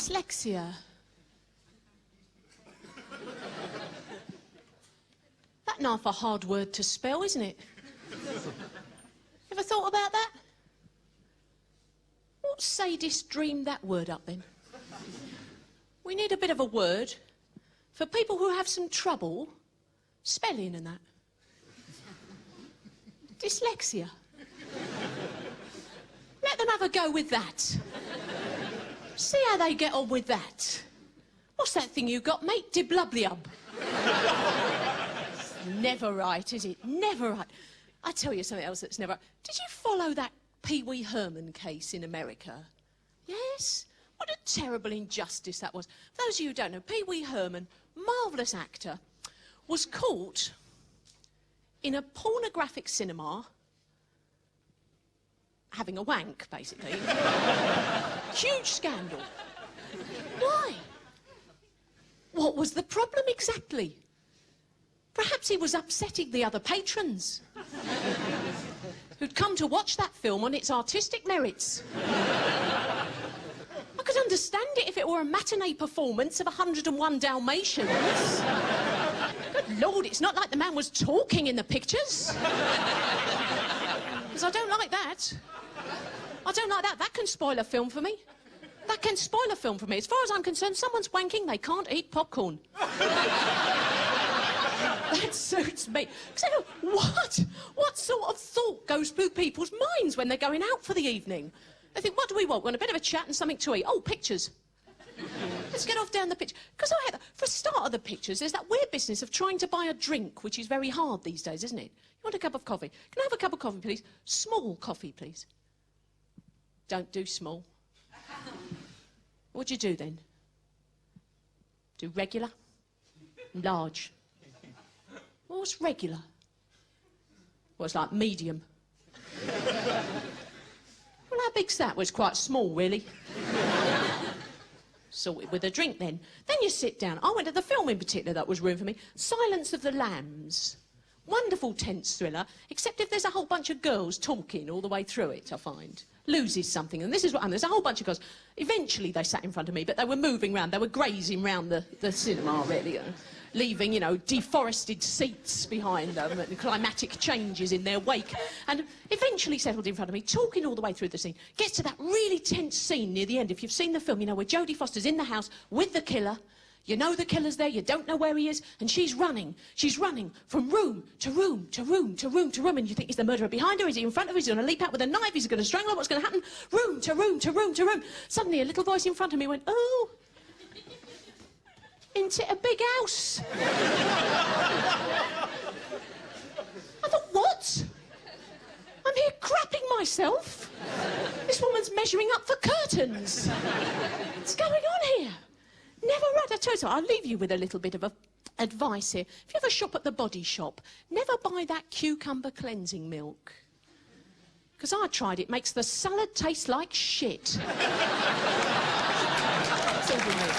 Dyslexia. That's not a hard word to spell, isn't it? Ever thought about that? What sadist dreamed that word up then? We need a bit of a word for people who have some trouble spelling and that. Dyslexia. Let them have a go with that. See how they get on with that. What's that thing you got, mate? Diblubliub. Never right, is it? Never right. I tell you something else that's never right. Did you follow that Pee Wee Herman case in America? Yes? What a terrible injustice that was. For those of you who don't know, Pee Wee Herman, marvellous actor, was caught in a pornographic cinema having a wank, basically. Huge scandal. Why? What was the problem exactly? Perhaps he was upsetting the other patrons who'd come to watch that film on its artistic merits. I could understand it if it were a matinee performance of 101 Dalmatians. Good Lord, it's not like the man was talking in the pictures. Because I don't like that. I don't like that. That can spoil a film for me. That can spoil a film for me. As far as I'm concerned, someone's wanking, they can't eat popcorn. That suits me. So, what sort of thought goes through people's minds when they're going out for the evening? They think, what do we want? We want a bit of a chat and something to eat. Oh, pictures. Let's get off down the picture. Because for a start of the pictures, there's that weird business of trying to buy a drink, which is very hard these days, isn't it? You want a cup of coffee? Can I have a cup of coffee, please? Small coffee, please. Don't do small. What do you do then? Do regular? Large? What's regular? Well, it's like medium. Well, how big's that? Well, it's quite small, really. Sorted with a drink, then. Then you sit down. I went to the film in particular that was ruined for me. Silence of the Lambs. Wonderful tense thriller, except if there's a whole bunch of girls talking all the way through it, I find. Loses something, and this is what happened. There's a whole bunch of girls. Eventually they sat in front of me, but they were moving round. They were grazing round the cinema, really, leaving, you know, deforested seats behind them and climatic changes in their wake. And eventually settled in front of me, talking all the way through the scene. Gets to that really tense scene near the end. If you've seen the film, you know, where Jodie Foster's in the house with the killer. You know the killer's there, you don't know where he is, and she's running. She's running from room to room to room to room to room, and you think, is the murderer behind her? Is he in front of her? Is he going to leap out with a knife? Is he going to strangle her? What's going to happen? Room to room to room to room. Suddenly a little voice in front of me went, oh, into a big house. I thought, what? I'm here crapping myself. This woman's measuring up for curtains. What's going on here? Never right. I tell you so, I'll leave you with a little bit of advice here. If you ever shop at the Body Shop, never buy that cucumber cleansing milk. Because I tried it, makes the salad taste like shit. That's all we need.